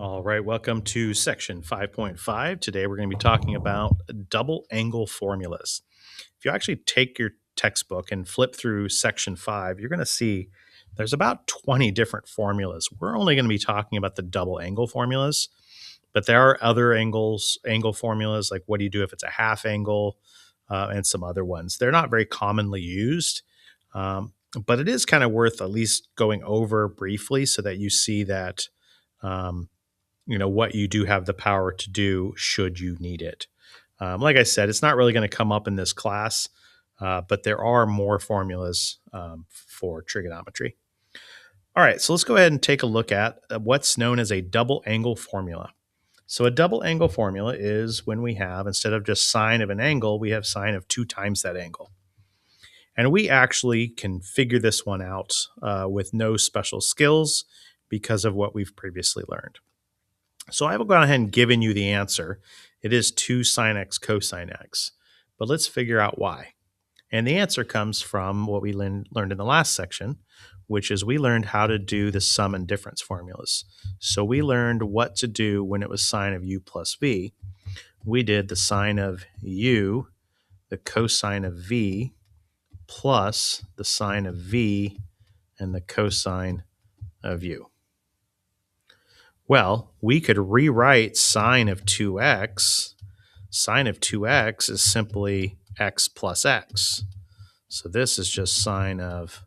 All right, welcome to section 5.5. Today we're going to be talking about double angle formulas. If you actually take your textbook and flip through section 5, you're going to see there's about 20 different formulas. We're only going to be talking about the double angle formulas, but there are other angle formulas, like what do you do if it's a half angle, and some other ones. They're not very commonly used, but it is kind of worth at least going over briefly so that you see that um, what you do have the power to do should you need it. Like I said, it's not really going to come up in this class, but there are more formulas for trigonometry. All right, so let's go ahead and take a look at what's known as a double angle formula. So a double angle formula is when we have, instead of just sine of an angle, we have sine of 2 times that angle. And we actually can figure this one out with no special skills because of what we've previously learned. So I have gone ahead and given you the answer. It is 2 sine x cosine x. But let's figure out why. And the answer comes from what we learned in the last section, which is we learned how to do the sum and difference formulas. So we learned what to do when it was sine of u plus v. We did the sine of u, the cosine of v, plus the sine of v and the cosine of u. Well, we could rewrite sine of 2x. Sine of 2x is simply x plus x. So this is just sine of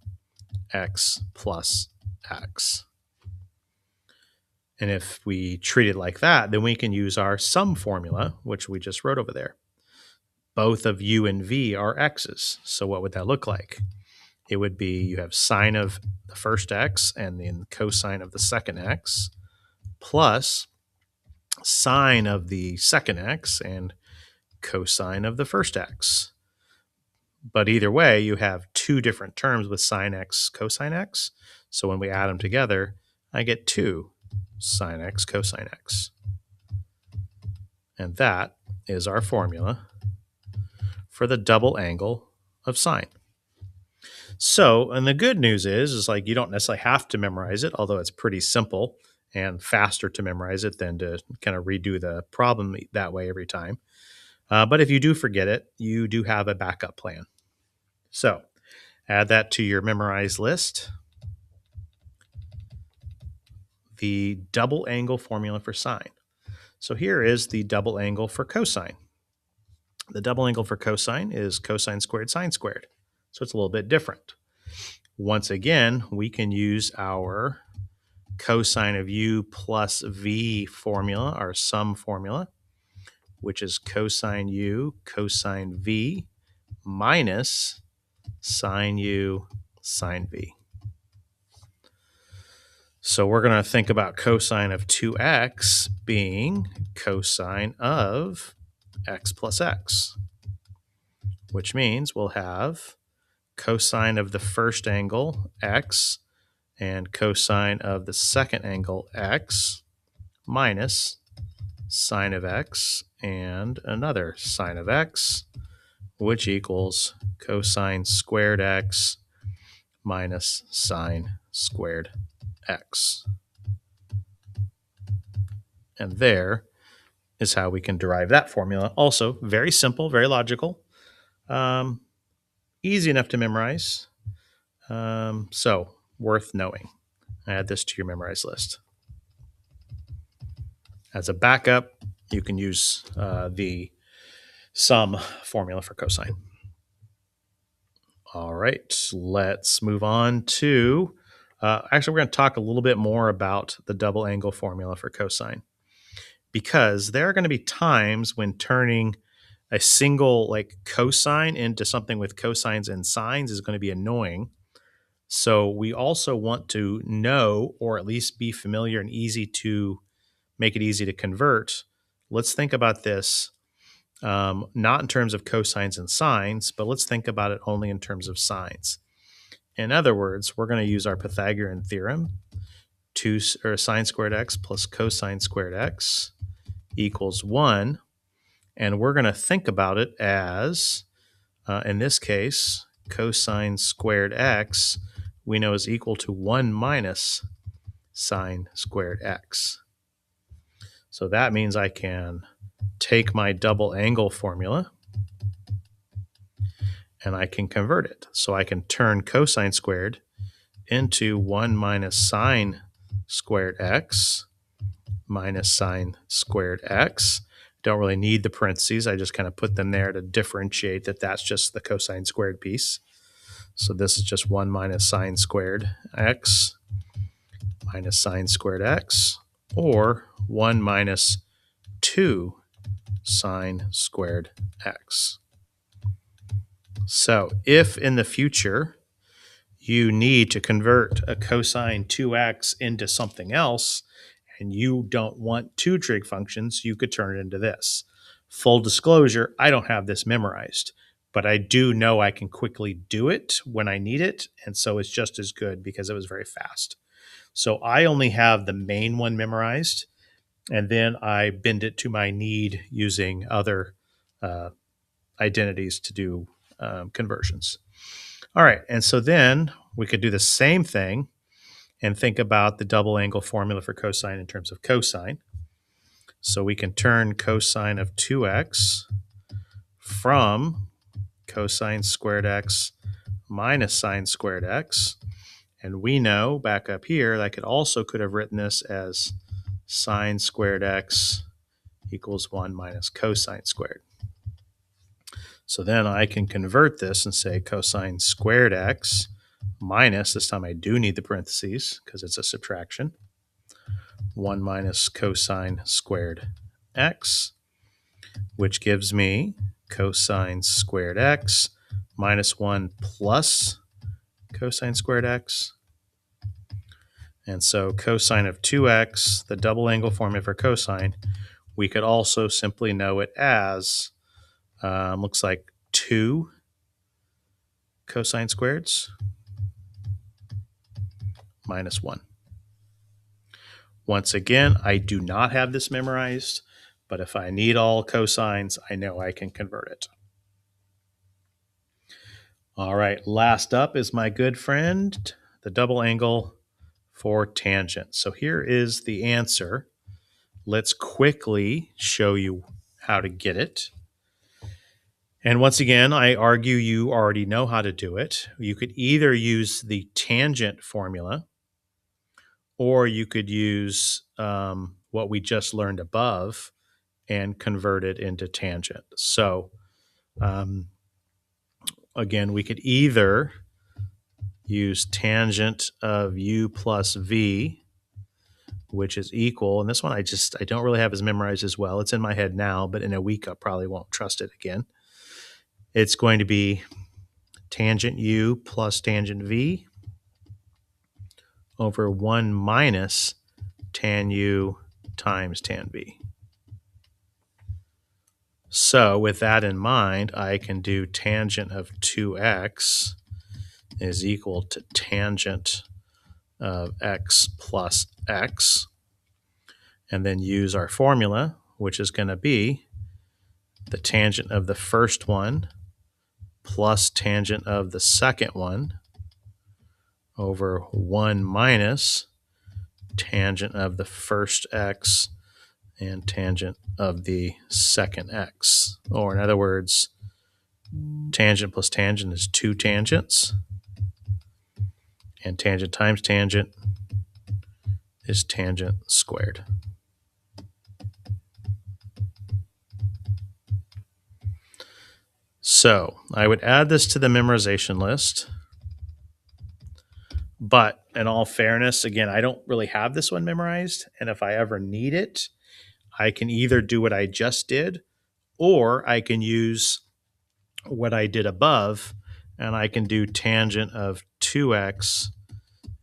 x plus x. And if we treat it like that, then we can use our sum formula, which we just wrote over there. Both of u and v are x's. So what would that look like? It would be you have sine of the first x and then cosine of the second x plus sine of the second x and cosine of the first x. But either way, you have two different terms with sine x, cosine x. So when we add them together, I get 2 sine x, cosine x. And that is our formula for the double angle of sine. So, and the good news is like you don't necessarily have to memorize it, although it's pretty simple and faster to memorize it than to kind of redo the problem that way every time. But if you do forget it, you do have a backup plan. So add that to your memorized list. The double angle formula for sine. So here is the double angle for cosine. The double angle for cosine is cosine squared sine squared. So it's a little bit different. Once again, we can use our cosine of u plus v formula, our sum formula, which is cosine u cosine v minus sine u sine v. So we're going to think about cosine of 2x being cosine of x plus x, which means we'll have cosine of the first angle, x, and cosine of the second angle, x, minus sine of x and another sine of x, which equals cosine squared x minus sine squared x. And there is how we can derive that formula. Also, very simple, very logical, easy enough to memorize. So, worth knowing. Add this to your memorized list. As a backup, you can use the sum formula for cosine. All right, let's move on to, actually, we're going to talk a little bit more about the double angle formula for cosine, because there are going to be times when turning a single like cosine into something with cosines and sines is going to be annoying. So we also want to know, or at least be familiar and easy to make it easy to convert. Let's think about this not in terms of cosines and sines, but let's think about it only in terms of sines. In other words, we're going to use our Pythagorean theorem, sine squared x plus cosine squared x equals 1. And we're going to think about it as, in this case, cosine squared x we know is equal to 1 minus sine squared x. So that means I can take my double angle formula and I can convert it. So I can turn cosine squared into 1 minus sine squared x minus sine squared x. Don't really need the parentheses. I just kind of put them there to differentiate that that's just the cosine squared piece. So this is just 1 minus sine squared x minus sine squared x, or 1 minus 2 sine squared x. So if in the future you need to convert a cosine 2x into something else, and you don't want two trig functions, you could turn it into this. Full disclosure, I don't have this memorized, but I do know I can quickly do it when I need it, and so it's just as good because it was very fast. So I only have the main one memorized, and then I bend it to my need using other identities to do conversions. All right, and so then we could do the same thing and think about the double angle formula for cosine in terms of cosine. So we can turn cosine of 2x from cosine squared x minus sine squared x. And we know back up here, I could have written this as sine squared x equals 1 minus cosine squared. So then I can convert this and say cosine squared x minus, this time I do need the parentheses because it's a subtraction, 1 minus cosine squared x, which gives me cosine squared x minus 1 plus cosine squared x. And so cosine of 2x, the double angle formula for cosine, we could also simply know it as, looks like 2 cosine squareds minus 1. Once again, I do not have this memorized, but if I need all cosines, I know I can convert it. All right, last up is my good friend, the double angle for tangent. So here is the answer. Let's quickly show you how to get it. And once again, I argue you already know how to do it. You could either use the tangent formula, or you could use what we just learned above and convert it into tangent. So again, we could either use tangent of u plus v, which is equal, and this one I don't really have as memorized as well. It's in my head now, but in a week I probably won't trust it again. It's going to be tangent u plus tangent v over 1 minus tan u times tan v. So with that in mind, I can do tangent of 2x is equal to tangent of x plus x, and then use our formula, which is going to be the tangent of the first one plus tangent of the second one over 1 minus tangent of the first x and tangent of the second x. Or in other words, tangent plus tangent is 2 tangents, and tangent times tangent is tangent squared. So I would add this to the memorization list. But in all fairness, again, I don't really have this one memorized. And if I ever need it, I can either do what I just did, or I can use what I did above, and I can do tangent of 2x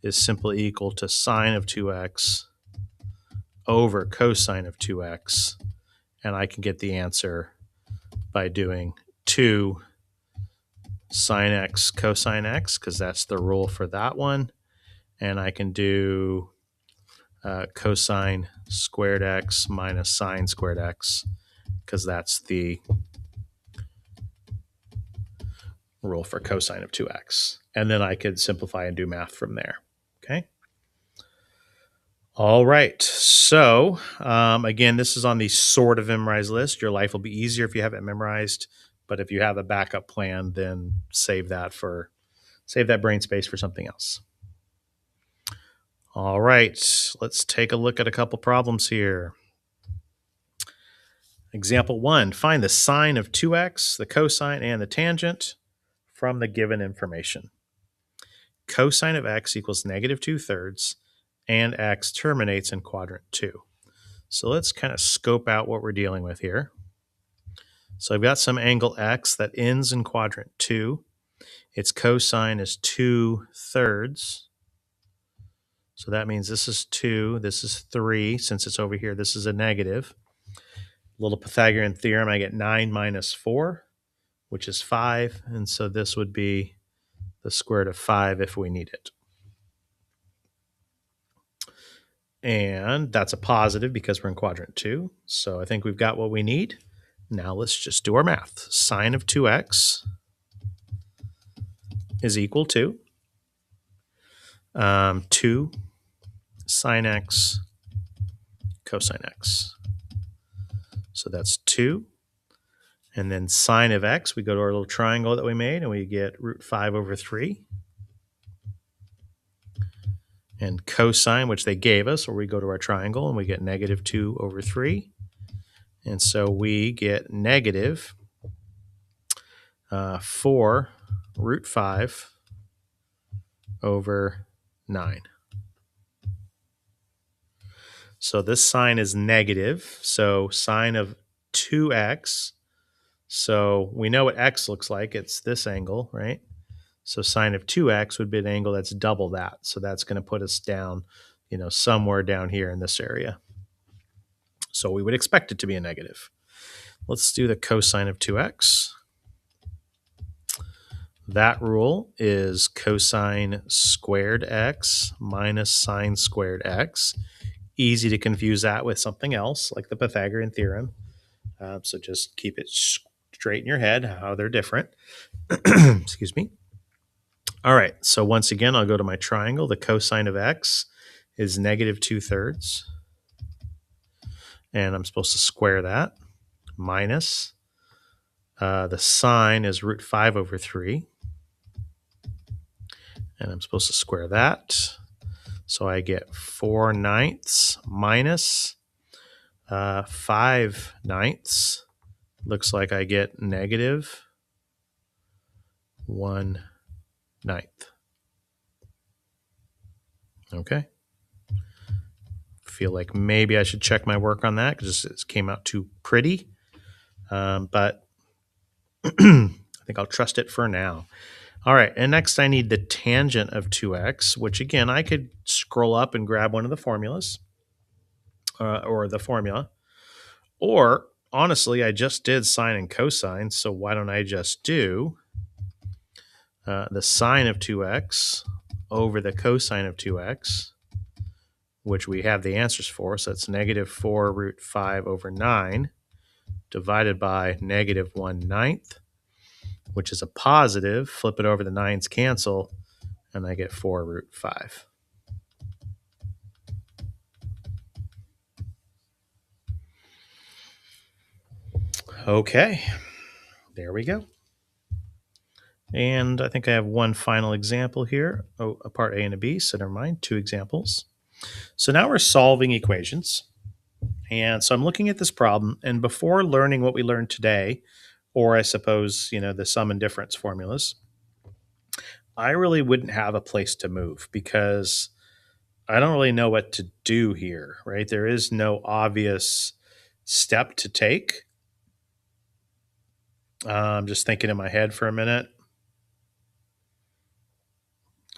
is simply equal to sine of 2x over cosine of 2x. And I can get the answer by doing 2 sine x cosine x, because that's the rule for that one. And I can do cosine squared x minus sine squared x, because that's the rule for cosine of 2x. And then I could simplify and do math from there. Okay. All right. So, again, this is on the sort of memorized list. Your life will be easier if you have it memorized, but if you have a backup plan, then save that brain space for something else. All right. Let's take a look at a couple problems here. Example 1, find the sine of 2x, the cosine, and the tangent from the given information. Cosine of x equals negative 2/3, and x terminates in quadrant 2. So let's kind of scope out what we're dealing with here. So I've got some angle x that ends in quadrant 2. Its cosine is 2/3. So that means this is 2, this is 3. Since it's over here, this is a negative. Little Pythagorean theorem, I get 9 minus 4, which is 5. And so this would be the square root of 5 if we need it. And that's a positive because we're in quadrant 2. So I think we've got what we need. Now let's just do our math. Sine of 2x is equal to 2 sine x cosine x. So that's 2. And then sine of x, we go to our little triangle that we made, and we get root 5 over 3. And cosine, which they gave us, or we go to our triangle, and we get negative 2 over 3. And so we get negative 4 root 5 over 9. So this sign is negative. So sine of 2x. So we know what x looks like. It's this angle, right? So sine of 2x would be an angle that's double that. So that's going to put us down, somewhere down here in this area. So we would expect it to be a negative. Let's do the cosine of 2x. That rule is cosine squared x minus sine squared x. Easy to confuse that with something else, like the Pythagorean theorem. So just keep it straight in your head how they're different. Excuse me. All right, so once again, I'll go to my triangle. The cosine of x is negative 2/3. And I'm supposed to square that. Minus the sine is root 5 over 3. And I'm supposed to square that. So I get 4/9 minus 5/9. Looks like I get negative 1/9. Okay. Feel like maybe I should check my work on that because it came out too pretty. But I think I'll trust it for now. All right, and next I need the tangent of 2x, which again, I could scroll up and grab one of the formulas or the formula. Or honestly, I just did sine and cosine, so why don't I just do the sine of 2x over the cosine of 2x, which we have the answers for. So it's negative 4 root 5 over 9 divided by negative 1/9, which is a positive. Flip it over, the 9's cancel, and I get 4 root 5. Okay, there we go. And I think I have one final example here. Oh, a part A and a B, so never mind, 2 examples. So now we're solving equations. And so I'm looking at this problem, and before learning what we learned today, or I suppose, the sum and difference formulas, I really wouldn't have a place to move because I don't really know what to do here, right? There is no obvious step to take. I'm just thinking in my head for a minute.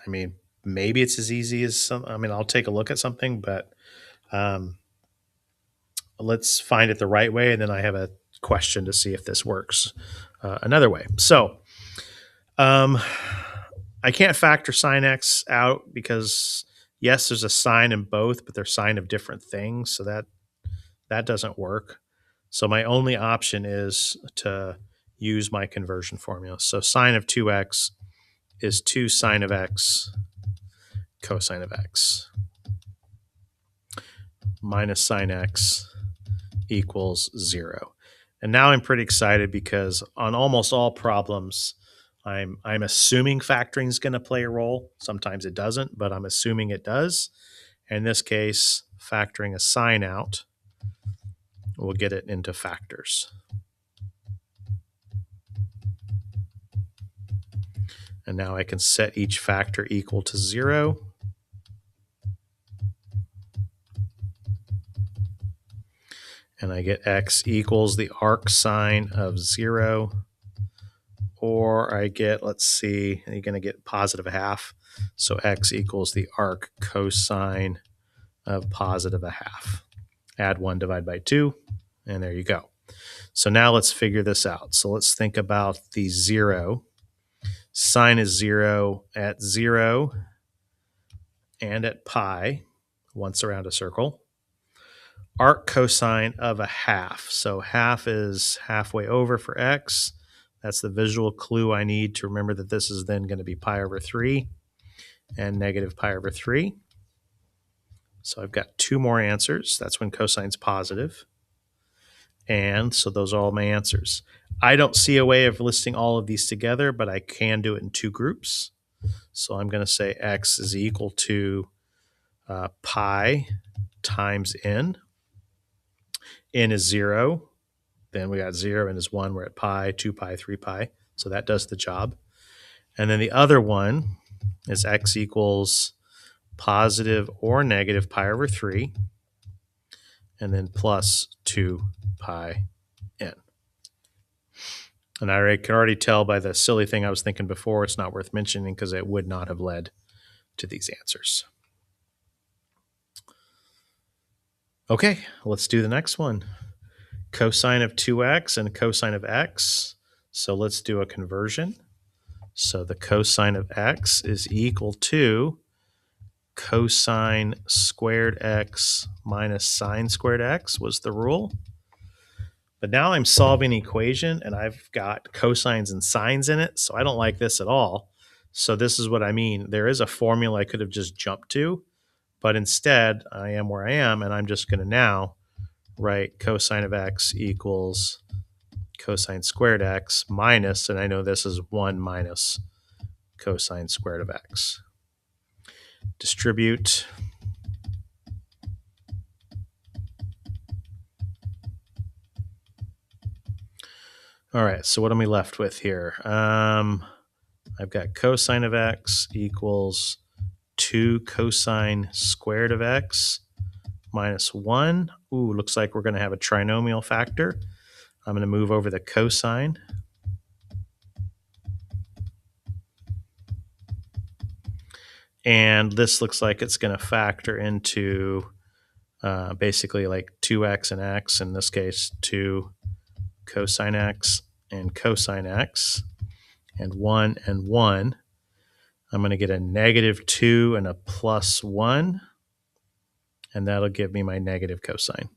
I mean, maybe it's as easy as I'll take a look at something, but let's find it the right way. And then I have a question to see if this works another way. So I can't factor sine x out because, yes, there's a sine in both, but they're sine of different things. So that doesn't work. So my only option is to use my conversion formula. So sine of 2x is 2 sine of x cosine of x. minus sine x equals 0. And now I'm pretty excited because on almost all problems, I'm assuming factoring is going to play a role. Sometimes it doesn't, but I'm assuming it does. In this case, factoring a sign out will get it into factors. And now I can set each factor equal to 0. And I get x equals the arc sine of 0. Or I get, let's see, you're going to get positive a half. So x equals the arc cosine of positive a half. Add 1, divide by 2, and there you go. So now let's figure this out. So let's think about the 0. Sine is 0 at 0 and at pi, once around a circle. Arc cosine of a half. So half is halfway over for x. That's the visual clue I need to remember that this is then going to be pi over 3 and negative pi over 3. So I've got 2 more answers. That's when cosine's positive. And so those are all my answers. I don't see a way of listing all of these together, but I can do it in 2 groups. So I'm going to say x is equal to pi times n. N is 0. Then we got 0, n is 1. We're at pi, 2 pi, 3 pi. So that does the job. And then the other one is x equals positive or negative pi over 3. And then plus 2 pi n. And I can already tell by the silly thing I was thinking before, it's not worth mentioning because it would not have led to these answers. Okay, let's do the next one. Cosine of 2x and cosine of x. So let's do a conversion. So the cosine of x is equal to cosine squared x minus sine squared x was the rule. But now I'm solving an equation and I've got cosines and sines in it, so I don't like this at all. So this is what I mean. There is a formula I could have just jumped to, but instead I am where I am, and I'm just going to now write cosine of x equals cosine squared x minus, and I know this is 1 minus cosine squared of x. Distribute. All right, so what am I left with here? I've got cosine of x equals 2 cosine squared of x minus 1. Ooh, looks like we're going to have a trinomial factor. I'm going to move over the cosine. And this looks like it's going to factor into basically like 2x and x, in this case 2 cosine x and cosine x, and 1 and 1. I'm going to get a negative 2 and a plus 1, and that'll give me my negative cosine.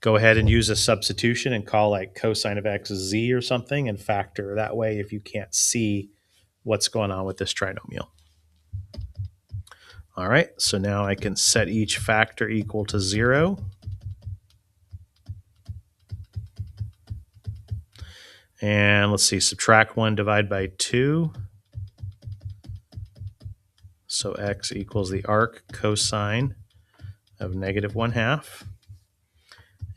Go ahead and use a substitution and call like cosine of x z or something and factor that way if you can't see what's going on with this trinomial. All right, so now I can set each factor equal to 0. And let's see, subtract 1, divide by 2. So x equals the arc cosine of negative 1/2.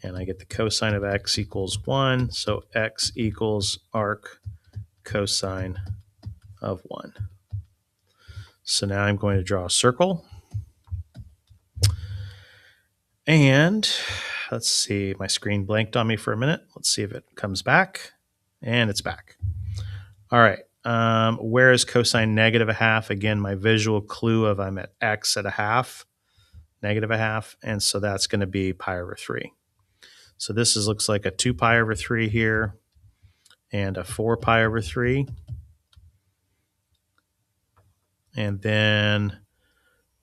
And I get the cosine of x equals 1. So x equals arc cosine of 1. So now I'm going to draw a circle. And let's see, my screen blanked on me for a minute. Let's see if it comes back. And it's back. All right. Where is cosine negative 1/2? Again, my visual clue of I'm at x at 1/2, negative 1/2. And so that's going to be pi over 3. So this looks like a 2 pi over 3 here and a 4 pi over 3. And then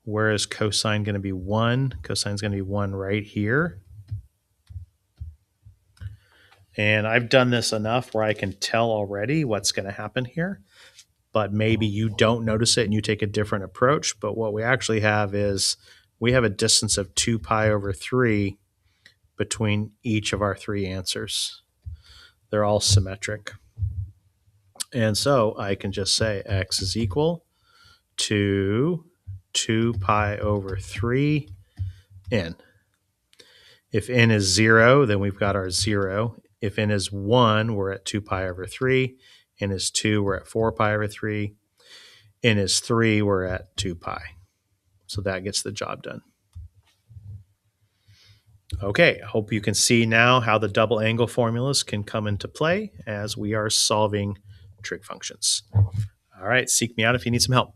where is cosine going to be 1? Cosine is going to be 1 right here. And I've done this enough where I can tell already what's going to happen here. But maybe you don't notice it and you take a different approach. But what we actually have is we have a distance of 2 pi over 3 between each of our three answers. They're all symmetric. And so I can just say x is equal to 2 pi over 3 n. If n is 0, then we've got our 0. If n is 1, we're at 2 pi over 3. N is 2, we're at 4 pi over 3. N is 3, we're at 2 pi. So that gets the job done. Okay, I hope you can see now how the double angle formulas can come into play as we are solving trig functions. All right, seek me out if you need some help.